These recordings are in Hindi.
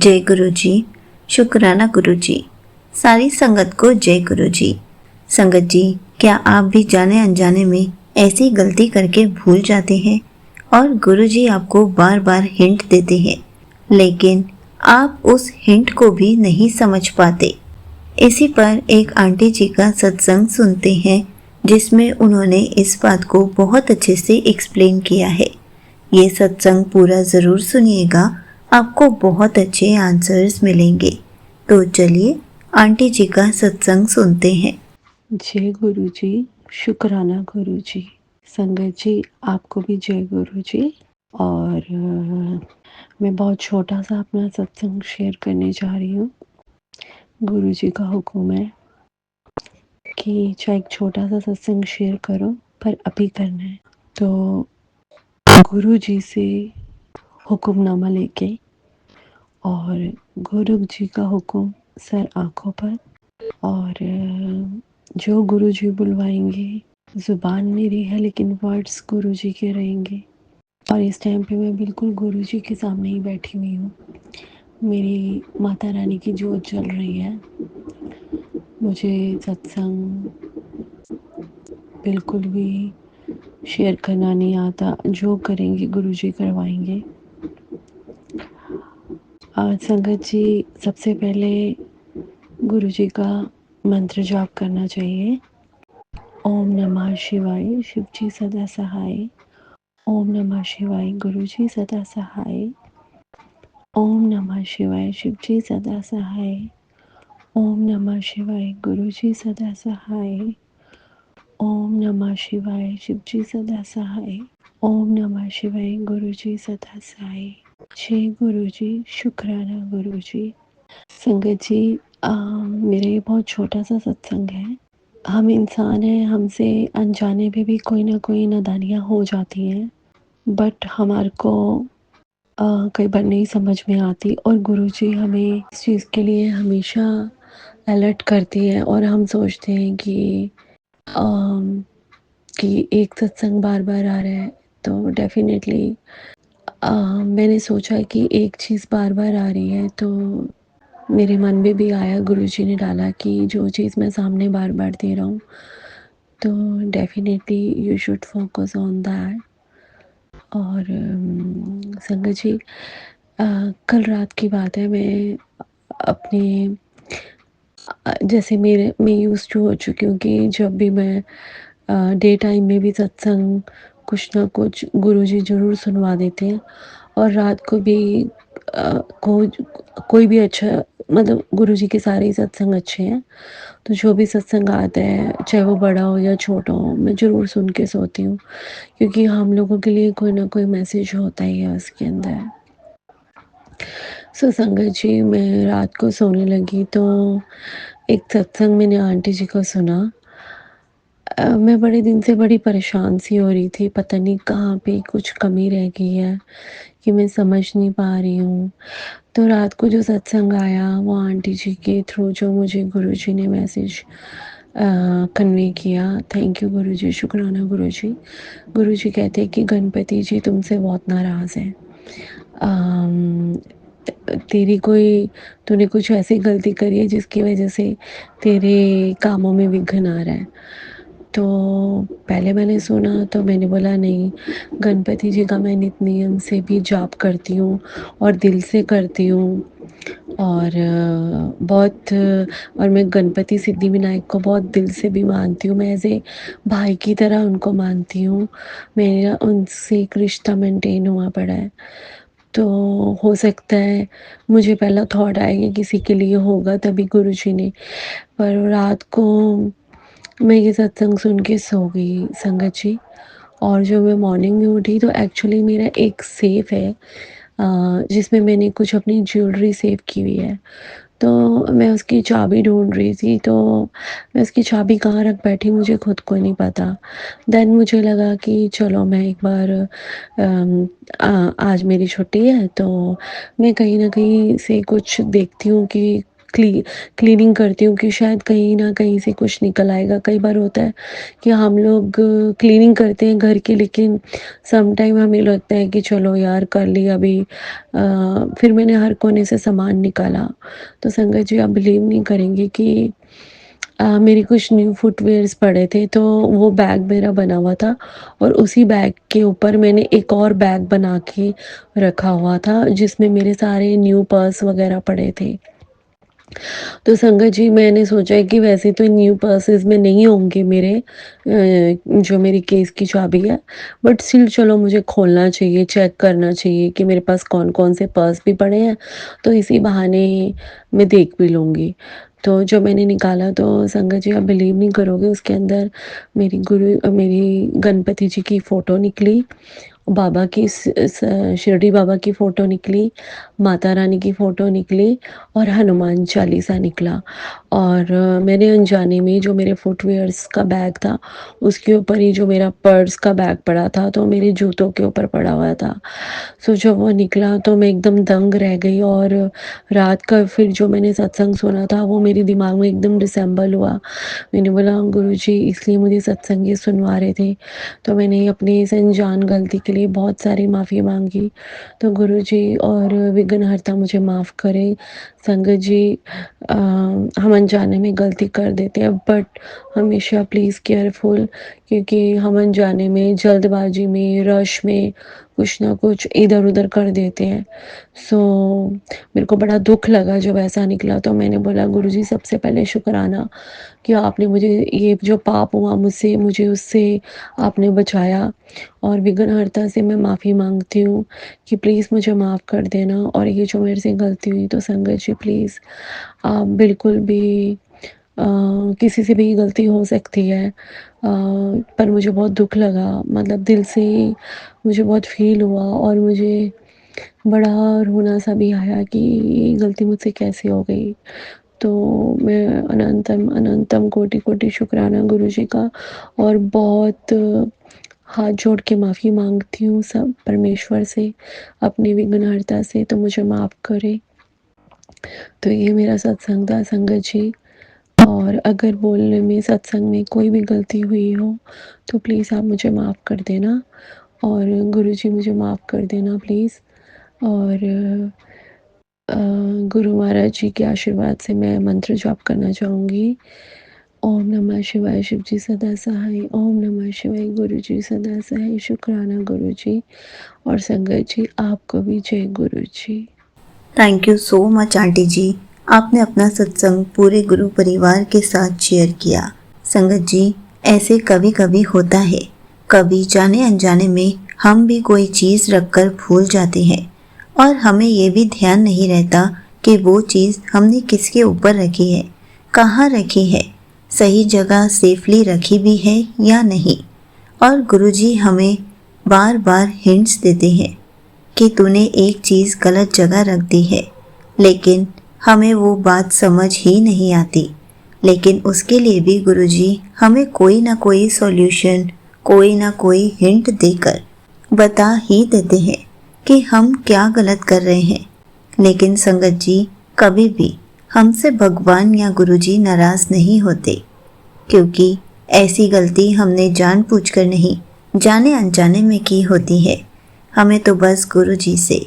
जय गुरु जी। शुक्राना गुरु जी। सारी संगत को जय गुरु जी। संगत जी, क्या आप भी जाने अनजाने में ऐसी गलती करके भूल जाते हैं और गुरु जी आपको बार बार हिंट देते हैं, लेकिन आप उस हिंट को भी नहीं समझ पाते। इसी पर एक आंटी जी का सत्संग सुनते हैं, जिसमें उन्होंने इस बात को बहुत अच्छे से एक्सप्लेन किया है। ये सत्संग पूरा ज़रूर सुनिएगा, आपको बहुत अच्छे आंसर्स मिलेंगे। तो चलिए आंटी जी का सत्संग सुनते हैं। जय गुरु जी। शुक्राना गुरु जी। संगत जी, आपको भी जय गुरु जी। और मैं बहुत छोटा सा अपना सत्संग शेयर करने जा रही हूँ। गुरु जी का हुक्म है कि चाहे एक छोटा सा सत्संग शेयर करो, पर अभी करना है। तो गुरु जी से हुक्मनामा लेके और गुरु जी का हुक्म सर आँखों पर, और जो गुरु जी बुलवाएंगे, ज़ुबान मेरी है लेकिन वर्ड्स गुरु जी के रहेंगे। और इस टाइम पे मैं बिल्कुल गुरु जी के सामने ही बैठी हुई हूँ। मेरी माता रानी की जोत जल रही है। मुझे सत्संग बिल्कुल भी शेयर करना नहीं आता, जो करेंगे गुरु जी करवाएंगे। संगत जी, सबसे पहले गुरु जी का मंत्र जाप करना चाहिए। ओम नमः शिवाय, शिव जी सदा सहाय। ओम नमः शिवाय, गुरु जी सदा सहाय। ओम नमः शिवाय, शिव जी सदा सहाय। ओम नमः शिवाय, गुरु जी सदा सहाय। ओम नमः शिवाय, शिव जी सदा सहाय। ओम नमः शिवाय, गुरु जी सदा सहाय। जय गुरु जी। शुक्राना गुरु जी। संगत जी, मेरा ये बहुत छोटा सा सत्संग है। हम इंसान हैं, हमसे अनजाने में भी कोई ना कोई नादानियाँ हो जाती हैं, बट हमारे को कई बार नहीं समझ में आती, और गुरुजी हमें इस चीज़ के लिए हमेशा अलर्ट करती है। और हम सोचते हैं कि एक सत्संग बार बार आ रहा है, तो डेफिनेटली मैंने सोचा कि एक चीज़ बार बार आ रही है, तो मेरे मन में भी आया, गुरुजी ने डाला कि जो चीज़ मैं सामने बार बार दे रहा हूँ, तो definitely you should focus on that. और संगत जी, कल रात की बात है, मैं अपने जैसे मैं यूज़ टू हो चुकी हूँ कि जब भी मैं डे टाइम में भी सत्संग कुछ ना कुछ गुरुजी ज़रूर सुनवा देते हैं, और रात को भी कोई भी अच्छा, मतलब गुरुजी के सारे ही सत्संग अच्छे हैं, तो जो भी सत्संग आता है, चाहे वो बड़ा हो या छोटा हो, मैं ज़रूर सुन के सोती हूँ, क्योंकि हम लोगों के लिए कोई ना कोई मैसेज होता ही है उसके अंदर। संगत जी, मैं रात को सोने लगी तो एक सत्संग मैंने आंटी जी को सुना। मैं बड़े दिन से बड़ी परेशान सी हो रही थी, पता नहीं कहाँ पे कुछ कमी रह गई है कि मैं समझ नहीं पा रही हूँ। तो रात को जो सत्संग आया, वो आंटी जी के थ्रू जो मुझे गुरु जी ने मैसेज कन्वे किया, थैंक यू गुरु जी, शुक्राना गुरु जी। गुरु जी कहते हैं कि गणपति जी तुमसे बहुत नाराज़ हैं। तूने कुछ ऐसी गलती करी है जिसकी वजह से तेरे कामों में विघ्न आ रहा है। तो पहले मैंने सुना तो मैंने बोला, नहीं, गणपति जी का मैं नित नियम से भी जाप करती हूँ और दिल से करती हूँ, और और मैं गणपति सिद्धि विनायक को बहुत दिल से भी मानती हूँ। मैं एज़ ए भाई की तरह उनको मानती हूँ। मेरा उनसे एक रिश्ता मेंटेन हुआ पड़ा है। तो हो सकता है मुझे पहला थॉट आया कि किसी के लिए होगा तभी गुरुजी ने, पर रात को मैं ये सत्संग सुन के सो गई संगत जी। और जो मैं मॉर्निंग में उठी तो एक्चुअली मेरा एक सेफ़ है, जिसमें मैंने कुछ अपनी ज्वेलरी सेव की हुई है। तो मैं उसकी चाबी ढूँढ रही थी, तो मैं उसकी चाबी कहाँ रख बैठी मुझे खुद को नहीं पता। देन मुझे लगा कि चलो मैं एक बार आज मेरी छुट्टी है, तो मैं कहीं न कहीं से कुछ देखती हूँ कि क्लीनिंग करती हूँ कि शायद कहीं ना कहीं से कुछ निकल आएगा। कई बार होता है कि हम लोग क्लीनिंग करते हैं घर की, लेकिन सम टाइम हमें लगता है कि चलो यार कर लिया अभी। फिर मैंने हर कोने से सामान निकाला। तो संगत जी, आप बिलीव नहीं करेंगे कि मेरे कुछ न्यू फुटवियर्स पड़े थे, तो वो बैग मेरा बना हुआ था और उसी बैग के ऊपर मैंने एक और बैग बना के रखा हुआ था जिसमें मेरे सारे न्यू पर्स वगैरह पड़े थे। तो संगत जी, मैंने सोचा है कि वैसे तो न्यू पर्सेस में नहीं होंगे मेरे जो मेरी केस की चाबी है, बट स्टिल चलो मुझे खोलना चाहिए, चेक करना चाहिए कि मेरे पास कौन कौन से पर्स भी पड़े हैं, तो इसी बहाने मैं देख भी लूँगी। तो जब मैंने निकाला तो संगत जी, आप बिलीव नहीं करोगे, उसके अंदर मेरी गणपति जी की फ़ोटो निकली, बाबा की शिरडी बाबा की फ़ोटो निकली, माता रानी की फ़ोटो निकली और हनुमान चालीसा निकला। और मैंने अनजाने में जो मेरे फुटवियर्स का बैग था, उसके ऊपर ही जो मेरा पर्स का बैग पड़ा था, तो मेरे जूतों के ऊपर पड़ा हुआ था। सो जब वो निकला तो मैं एकदम दंग रह गई। और रात का फिर जो मैंने सत्संग सुना था, वो मेरे दिमाग में एकदम डिसेंबल हुआ। मैंने बोला, गुरुजी इसलिए मुझे सत्संग ये सुनवा रहे थे। तो मैंने अपनी इस अनजान गलती के लिए बहुत सारी माफ़ी मांगी। तो गुरुजी और विघ्नहर्ता मुझे माफ़ करें। संगत जी, हम अनजाने में गलती कर देते हैं, बट हमेशा प्लीज़ केयरफुल, क्योंकि हम अनजाने में, जल्दबाजी में, रश में कुछ ना कुछ इधर उधर कर देते हैं। सो मेरे को बड़ा दुख लगा जब ऐसा निकला। तो मैंने बोला, गुरुजी सबसे पहले शुक्राना कि आपने मुझे ये जो पाप हुआ मुझसे, मुझे उससे आपने बचाया। और विघ्नहर्ता से मैं माफ़ी मांगती हूँ कि प्लीज़ मुझे माफ़ कर देना। और ये जो मेरे से गलती हुई, तो संगत जी प्लीज़ आप बिल्कुल भी किसी से भी गलती हो सकती है, पर मुझे बहुत दुख लगा, मतलब दिल से ही मुझे बहुत फ़ील हुआ और मुझे बड़ा रोना सा भी आया कि ये गलती मुझसे कैसे हो गई। तो मैं अनंतम अनंतम कोटि कोटि शुक्राना गुरुजी का, और बहुत हाथ जोड़ के माफ़ी मांगती हूँ सब परमेश्वर से, अपनी विघ्नहर्ता से, तो मुझे माफ़ करे। तो ये मेरा सत्संग था संगत जी। और अगर बोलने में, सत्संग में कोई भी गलती हुई हो, तो प्लीज़ आप मुझे माफ़ कर देना, और गुरुजी मुझे माफ़ कर देना प्लीज़। और गुरु महाराज जी के आशीर्वाद से मैं मंत्र जाप करना चाहूँगी। ओम नमः शिवाय, शिव जी सदा सहाय। ओम नमः शिवाय, गुरु जी सदा सहाय। शुक्राना गुरु जी। और संगत जी, आपको भी जय गुरु जी। Thank you so much aunty ji, आपने अपना सत्संग पूरे गुरु परिवार के साथ शेयर किया। संगत जी, ऐसे कभी कभी होता है, कभी जाने अनजाने में हम भी कोई चीज़ रखकर भूल जाते हैं और हमें ये भी ध्यान नहीं रहता कि वो चीज़ हमने किसके ऊपर रखी है, कहाँ रखी है, सही जगह सेफली रखी भी है या नहीं। और गुरुजी हमें बार बार हिंट्स देते हैं कि तूने एक चीज़ गलत जगह रख दी है, लेकिन हमें वो बात समझ ही नहीं आती। लेकिन उसके लिए भी गुरुजी हमें कोई ना कोई सॉल्यूशन, कोई ना कोई हिंट देकर बता ही देते हैं कि हम क्या गलत कर रहे हैं। लेकिन संगत जी, कभी भी हमसे भगवान या गुरुजी नाराज़ नहीं होते, क्योंकि ऐसी गलती हमने जानबूझकर नहीं, जाने अनजाने में की होती है। हमें तो बस गुरु जी से,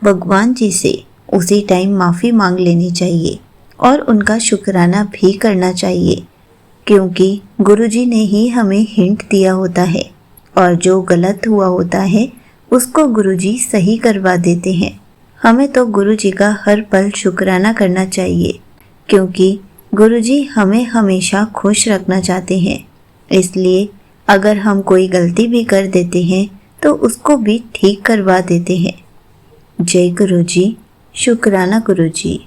भगवान जी से उसी टाइम माफ़ी मांग लेनी चाहिए और उनका शुक्राना भी करना चाहिए, क्योंकि गुरु जी ने ही हमें हिंट दिया होता है और जो गलत हुआ होता है उसको गुरु जी सही करवा देते हैं। हमें तो गुरु जी का हर पल शुक्राना करना चाहिए, क्योंकि गुरु जी हमें हमेशा खुश रखना चाहते हैं। इसलिए अगर हम कोई गलती भी कर देते हैं तो उसको भी ठीक करवा देते हैं। जय गुरु जी, शुक्राना गुरु जी।